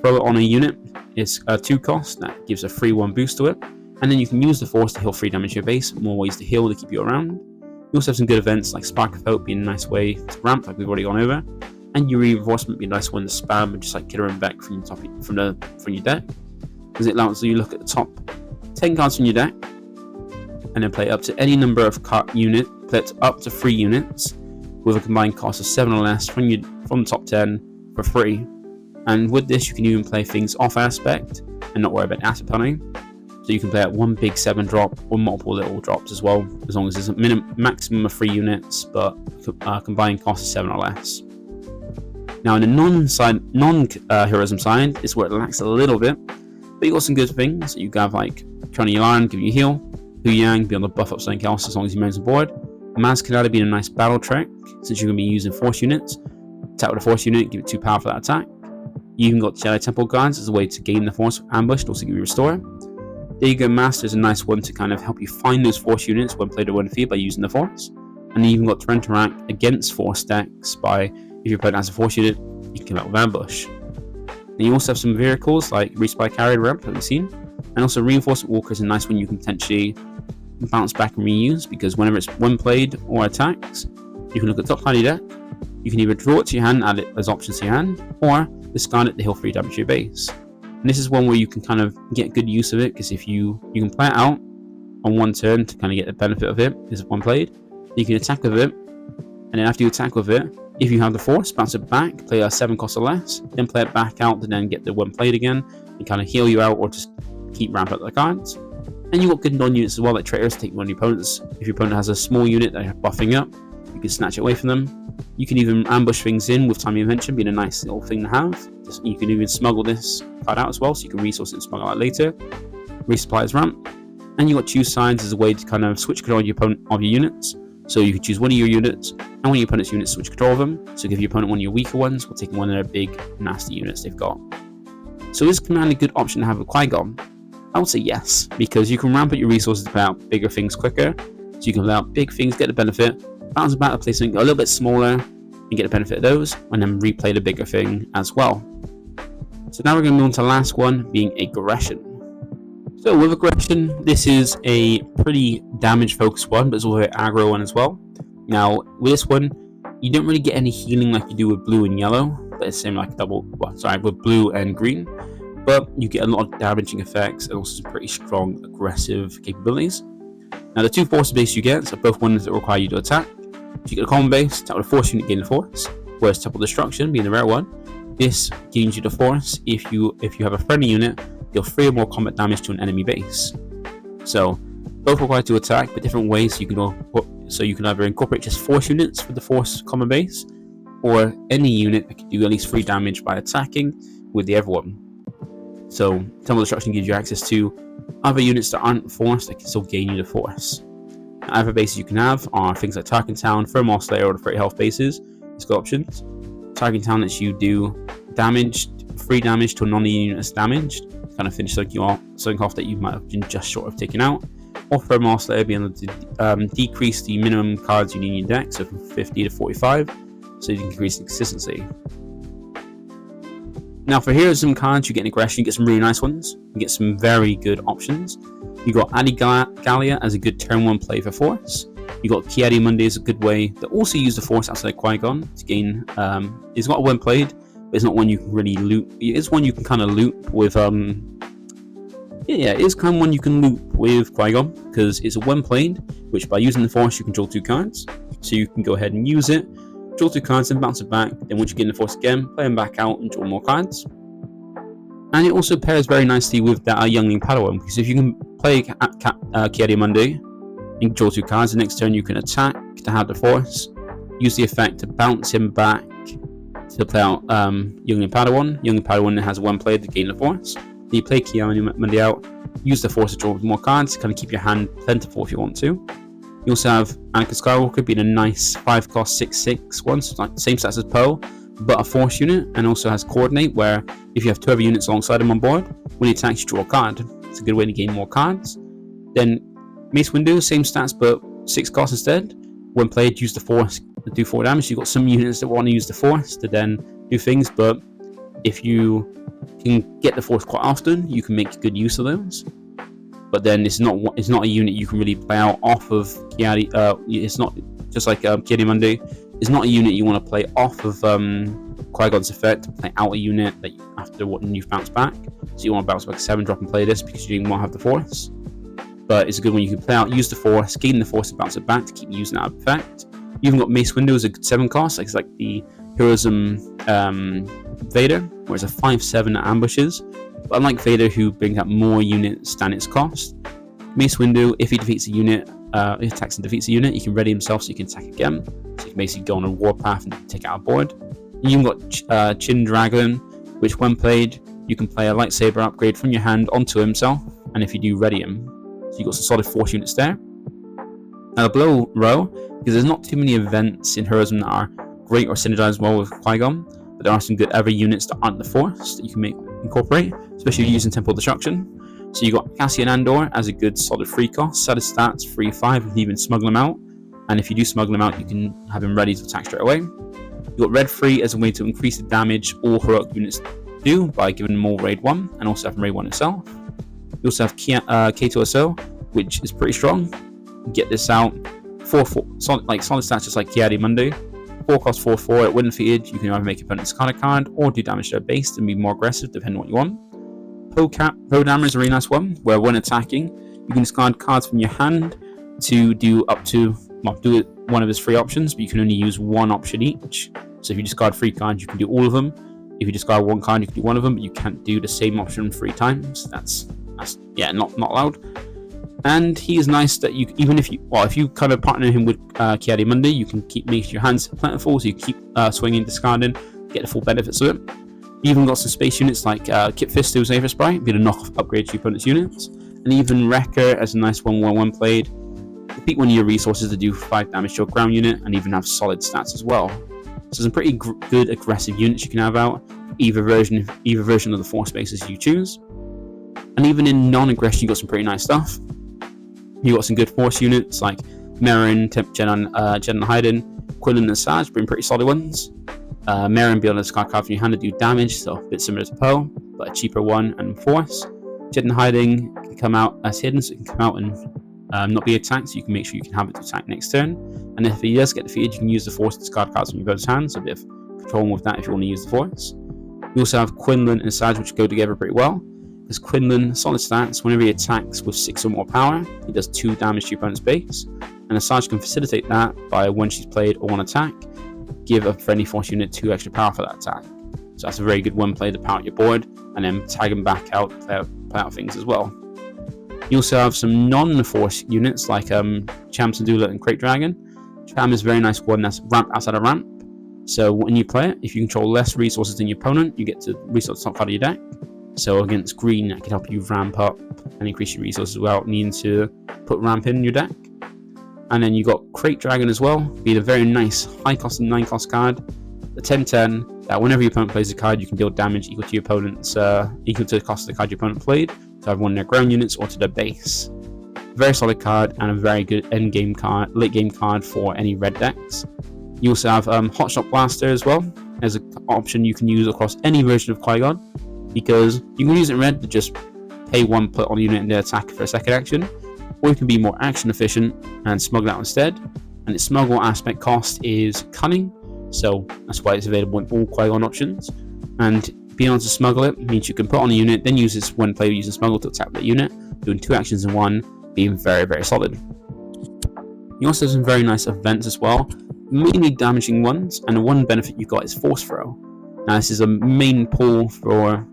B: Throw it on a unit, it's a 2 cost, that gives a 3/1 boost to it. And then you can use the Force to heal 3 damage to your base, more ways to heal to keep you around. You also have some good events like Spark of Hope being a nice way to ramp, like we've already gone over. And your Reinforcement being a nice one to spam, just like Killer and Beck from your deck. Because it allows you to look at the top 10 cards from your deck, and then play up to any number of play up to 3 units with a combined cost of 7 or less from the top 10 for free. And with this, you can even play things off aspect and not worry about asset penalty. So you can play at 1 big 7 drop or multiple little drops as well, as long as there's a maximum of 3 units, but combined cost of 7 or less. Now in the non-heroism side, is where it lacks a little bit, but you got some good things. You have like Cunning Heroism giving you heal, Hu Yang being able to buff up something else as long as you manage the board, Maz Kanata being a nice battle trick since you're going to be using Force units. Attack with a Force unit, give it 2 power for that attack. You even got Jedi Temple Guards as a way to gain the Force ambush, and also give you Restore. There you go, Master is a nice one to kind of help you find those Force units when played or when defeated by using the Force. And then you even got to interact against Force decks by, if your opponent has a Force unit, you can come out with Ambush. And you also have some vehicles like Resupply Carrier Ramp that we've seen, and also Reinforcement Walker is a nice one you can potentially bounce back and reuse, because whenever it's one played or attacks, you can look at the top side of your deck. You can either draw it to your hand, add it as options to your hand, or discard it to heal 3 damage to your base. And this is one where you can kind of get good use of it, because if you can play it out on one turn to kind of get the benefit of it, because it's one played. You can attack with it, and then after you attack with it, if you have the force, bounce it back, play a 7 cost or less, then play it back out to then get the one played again, and kind of heal you out or just keep ramping up the cards. And you've got good non-units as well, like traitors, take one of your opponents. If your opponent has a small unit that you're buffing up, you can snatch it away from them. You can even ambush things in with Time Invention, being a nice little thing to have. You can even smuggle this card out as well, so you can resource it and smuggle out later. Resupply as ramp. And you've got choose sides as a way to kind of switch control of your units. So you can choose one of your units, and one of your opponent's units, switch control of them. So give your opponent one of your weaker ones, or take one of their big, nasty units they've got. So is Command a good option to have with Qui-Gon? I would say yes, because you can ramp up your resources to play out bigger things quicker. So you can play out big things, get the benefit, bounce back to play something a little bit smaller, and get the benefit of those, and then replay the bigger thing as well. So now we're going to move on to the last one, being Aggression. So with Aggression, this is a pretty damage focused one, but it's also an aggro one as well. Now with this one, you don't really get any healing like you do with blue and yellow, but it's the same like with blue and green. But you get a lot of damaging effects and also some pretty strong aggressive capabilities. Now the 2 force base you get are both ones that require you to attack. If you get a common base, that would force unit gain the force, whereas Temple Destruction, being the rare one, this gains you the force if you have a friendly unit, deal 3 or more combat damage to an enemy base. So both require to attack, but different ways. So you can either incorporate just force units for the force common base, or any unit that can do at least 3 damage by attacking with the other one. So Temple Destruction gives you access to other units that aren't forced that can still gain you the force. Now, other bases you can have are things like Tarkin Town, Thermal Slayer, or the 30 health bases. It's got options. Tarkin Town lets you do free damage to a non-unit that's damaged, kind of finish something off that you might have been just short of taking out. Or Thermal Slayer being able to decrease the minimum cards you need in your deck, so from 50 to 45, so you can increase the consistency. Now for Heroism cards, you get an Aggression, you get some really nice ones, you get some very good options. You got Adi Gallia as a good turn 1 play for Force. You got Qui-Gon Jinn as a good way to also use the Force outside Qui-Gon to gain. It's not one played, but it's not one you can really loot. It is one you can kind of loot with. It is kind of one you can loop with Qui-Gon, because it's a one played, which by using the Force you can draw 2 cards. So you can go ahead and use it, draw 2 cards and bounce it back, then once you get in the Force again, play them back out and draw more cards. And it also pairs very nicely with that Youngling Padawan, because if you can play Qui-Gon Jinn and draw 2 cards, the next turn you can attack to have the Force, use the effect to bounce him back to play out Youngling Padawan. Youngling Padawan has 1 play to gain the Force. Then you play Qui-Gon Jinn out, use the Force to draw more cards to kind of keep your hand plentiful if you want to. You also have Anakin Skywalker being a nice 5 cost 6/6 one, so it's like the same stats as Poe, but a Force unit, and also has Coordinate, where if you have 2 other units alongside him on board, when he attacks you draw a card. It's a good way to gain more cards. Then Mace Windu, same stats but 6 cost instead. When played, use the Force to do 4 damage. You've got some units that want to use the Force to then do things, but if you can get the Force quite often, you can make good use of those. But then it's not a unit you can really play out off of it's not just like Qui-Gon Jinn. It's not a unit you want to play off of Qui-Gon's effect to play out a unit that after what you've bounced back. So you want to bounce back 7 drop and play this because you didn't want to have the Force. But it's a good one you can play out, use the Force, gain the Force and bounce it back to keep using that effect. You even got Mace Windu as a good 7 cost, like it's like the Heroism Vader, where it's a 5/7 that ambushes. But unlike Vader, who brings out more units than its cost, Mace Windu, if he defeats a unit, he attacks and defeats a unit, he can ready himself so he can attack again. So you can basically go on a warpath and take it out of board. And you've got Chin Dragon, which when played, you can play a lightsaber upgrade from your hand onto himself, and if you do, ready him. So you've got some solid Force units there. Now the below row, because there's not too many events in Heroism that are great or synergize well with Qui-Gon, but there are some good other units that aren't the Force that you can incorporate, especially if you're using Temple Destruction. So you got Cassian Andor as a good solid 3 cost, set of stats, 3/5, you can even smuggle him out. And if you do smuggle him out, you can have him ready to attack straight away. You got Red 3 as a way to increase the damage all heroic units do by giving them more Raid 1, and also having Raid 1 itself. You also have K2SO, which is pretty strong. get this out. 4/4 solid stats just like Ki-Adi-Mundi. 4 cost 4/4 at win defeated. You can either make your opponent discard a card or do damage to their base and be more aggressive depending on what you want. Pro Dammer is a really nice one, where when attacking, you can discard cards from your hand to do up to, do it one of his 3 options, but you can only use 1 option each. So if you discard 3 cards, you can do all of them. If you discard 1 card, you can do 1 of them, but you can't do the same option 3 times. That's not allowed. And he is nice that you, even if you kind of partner him with Ki-Adi-Mundi, you can keep making your hands plentiful, so you keep swinging, discarding, get the full benefits of it. You even got some space units like Kit Fist, who's Aether Sprite, be able to knock off upgrade to your opponent's units. And even Wrecker as a nice 1/1 played. Repeat 1 of your resources to do 5 damage to a ground unit, and even have solid stats as well. So some pretty good aggressive units you can have out, either version of the 4 spaces you choose. And even in non-aggression, you got some pretty nice stuff. You got some good force units like Merrin, Jen and Hayden, Quinlan and Saj, being pretty solid ones. Merrin be able to discard card from your hand to do damage, so a bit similar to Poe, but a cheaper one, and force. Jen and Hiding can come out as hidden, so it can come out and not be attacked, so you can make sure you can have it to attack next turn. And if he does get defeated, you can use the force to discard cards from your opponent's hand, so a bit of control with that if you want to use the force. You also have Quinlan and Saj, which go together pretty well. Because Quinlan, solid stats, whenever he attacks with 6 or more power, he does 2 damage to your opponent's base. And Asajj can facilitate that by, when she's played or on attack, give a friendly force unit 2 extra power for that attack. So that's a very good one play to power out your board, and then tag them back out, play out things as well. You also have some non-force units like Cham Syndulla and Crate Dragon. Cham is a very nice one that's ramp outside of ramp. So when you play it, if you control less resources than your opponent, you get to resource the top card of your deck. So against green, that can help you ramp up and increase your resources without needing to put ramp in your deck. And then you got Crate Dragon as well, being a very nice high cost and 9 cost card. The 10/10, that whenever your opponent plays a card, you can deal damage equal to your opponent's equal to the cost of the card your opponent played, to either one of their ground units or to their base. Very solid card and a very good end game card, late game card for any red decks. You also have Hotshot Blaster as well as an option you can use across any version of Qui-Gon, because you can use it in red to just pay 1 put on a unit and then attack for a second action, or you can be more action efficient and smuggle out instead. And its smuggle aspect cost is Cunning, so that's why it's available in all Qui-Gon options. And being able to smuggle it means you can put on a unit, then use this when player uses smuggle to attack that unit, doing 2 actions in 1, being very, very solid. You also have some very nice events as well, mainly damaging ones, and the one benefit you got is Force Throw. Now this is a main pull for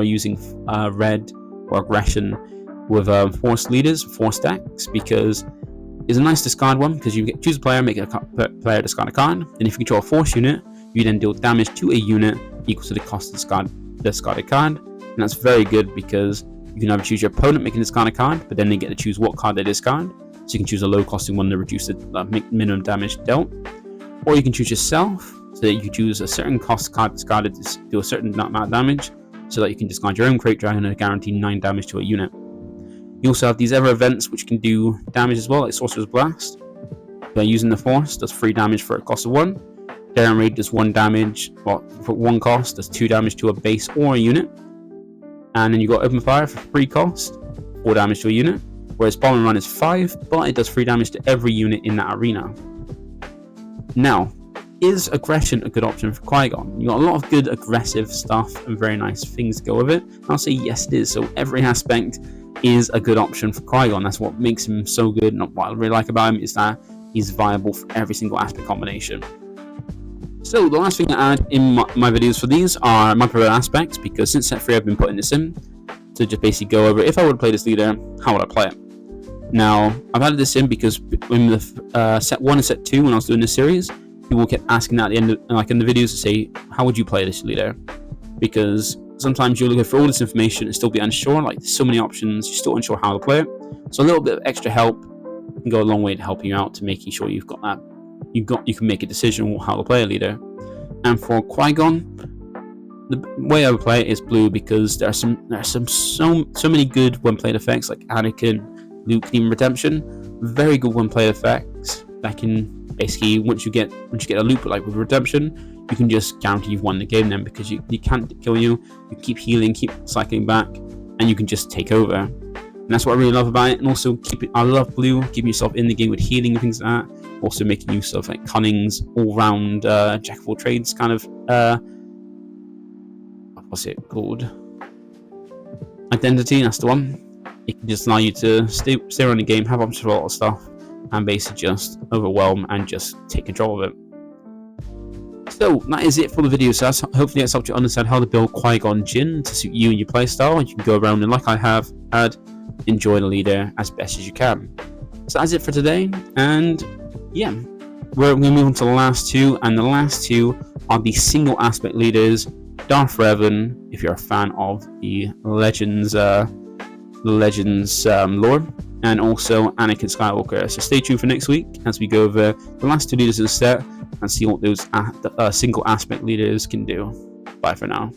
B: using red or aggression with force leaders, force decks, because it's a nice discard one, because you choose a player, make a player discard a card, and if you control a force unit, you then deal damage to a unit equal to the cost of discarded card, and that's very good because you can either choose your opponent making discard a card, but then they get to choose what card they discard, so you can choose a low costing one to reduce the minimum damage dealt, or you can choose yourself, so that you can choose a certain cost card discarded to do a certain amount of damage, so that you can discard your own Crate Dragon and guarantee 9 damage to a unit. You also have these other events which can do damage as well, like Sorcerer's Blast. By using the Force, does 3 damage for a cost of 1. Daring Raid does 1 damage, for 1 cost, does 2 damage to a base or a unit. And then you got Open Fire for 3 cost, 4 damage to a unit. Whereas Bomb and Run is 5, but it does 3 damage to every unit in that arena. Now, is aggression a good option for Qui-Gon? You got a lot of good aggressive stuff and very nice things to go with it. I'll say yes it is, so every aspect is a good option for Qui-Gon. That's what makes him so good, and what I really like about him is that he's viable for every single aspect combination. So the last thing to add in my videos for these are my preferred aspects, because since set 3 I've been putting this in to just basically go over if I would play this leader, how would I play it. Now I've added this in because in the set 1 and set 2 when I was doing this series, people kept asking that at the end of, in the videos, to say how would you play this leader, because sometimes you're looking for all this information and still be unsure, like there's so many options, you're still unsure how to play it. So a little bit of extra help can go a long way to helping you out to making sure you've got that. You can make a decision on how to play a leader. And for Qui-Gon, the way I would play it is blue, because there are so many good when played effects like Anakin, Luke, even Redemption. Very good when played effects that can basically once you get a loop like with Redemption, you can just guarantee you've won the game then, because you can't kill you keep healing, keep cycling back, and you can just take over. And that's what I really love about it. And also, I love blue, keeping yourself in the game with healing and things like that. Also making use of like Cunning's all-round jack of all trades kind of what's it called? Identity. That's the one. It can just allow you to stay around the game, have up to a lot of stuff, and basically just overwhelm and just take control of it. So that is it for the video. So hopefully that's helped you understand how to build Qui-Gon Jinn to suit you and your playstyle. And you can go around and, like I have had, enjoy the leader as best as you can. So that's it for today. And yeah, we're going to move on to the last two. And the last two are the single aspect leaders. Darth Revan, if you're a fan of the Legends lore, and also Anakin Skywalker. So stay tuned for next week as we go over the last two leaders of the set and see what those single aspect leaders can do. Bye for now.